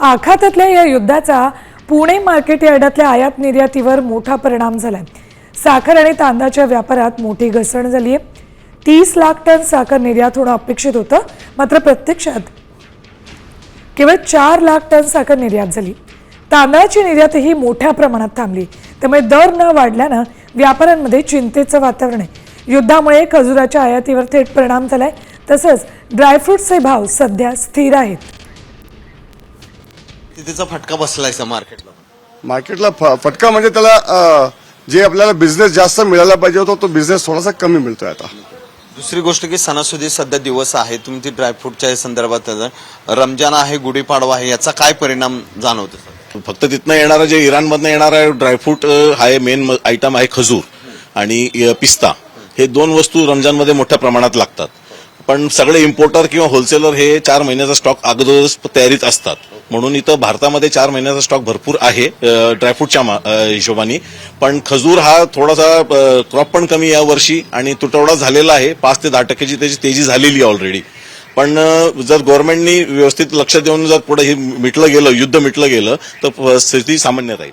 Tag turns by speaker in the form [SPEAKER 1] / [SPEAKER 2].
[SPEAKER 1] आखातातल्या या युद्धाचा पुणे मार्केट यार्डातल्या आयात निर्यातीवर मोठा परिणाम झालाय। साखर आणि तांदळाच्या व्यापारात मोठी घसरण झाली आहे। 30 लाख टन साखर निर्यात होणं अपेक्षित होतं, मात्र प्रत्यक्षात केवळ 4 लाख टन साखर निर्यात झाली। तांदळाची निर्यातही मोठ्या प्रमाणात थांबली, त्यामुळे दर न वाढल्यानं व्यापाऱ्यांमध्ये चिंतेचं वातावरण आहे। युद्धामुळे खजुराच्या आयातीवर थेट परिणाम झालाय, तसंच ड्रायफ्रुट्सचे भाव सध्या स्थिर आहेत।
[SPEAKER 2] तिथेचा फटका बसलाय
[SPEAKER 3] मार्केटला फटका म्हणजे त्याला जे आपल्याला बिझनेस जास्त मिळायला पाहिजे होता तो बिझनेस थोडासा कमी मिळतोय आता।
[SPEAKER 2] दुसरी गोष्ट की सणासुदी सध्या दिवस आहे, तुम्ही ती ड्रायफ्रूटच्या संदर्भात रमजान आहे, गुढीपाडवा आहे, याचा काय परिणाम जाणवतो?
[SPEAKER 4] फक्त तिथनं येणारा जे इराणमधनं येणारा ड्रायफ्रूट आहे, मेन आयटम आहे खजूर आणि पिस्ता, हे दोन वस्तू रमजानमध्ये मोठ्या प्रमाणात लागतात। पण सगळे इम्पोर्टर किंवा होलसेलर हे 4 महिन्याचा स्टॉक अगोदरच तयारीत असतात, म्हणून इथं भारतामध्ये 4 महिन्याचा स्टॉक भरपूर आहे ड्रायफ्रूटच्या हिशोबाने। पण खजूर हा थोडासा क्रॉप पण कमी या वर्षी आणि तुटवडा झालेला आहे। 5 ते 10% त्याची तेजी झालेली आहे ऑलरेडी। पण जर गव्हर्नमेंटनी व्यवस्थित लक्ष देऊन जर पुढे हे मिटलं गेलं, युद्ध मिटलं गेलं, तर स्थिती सामान्य राहील।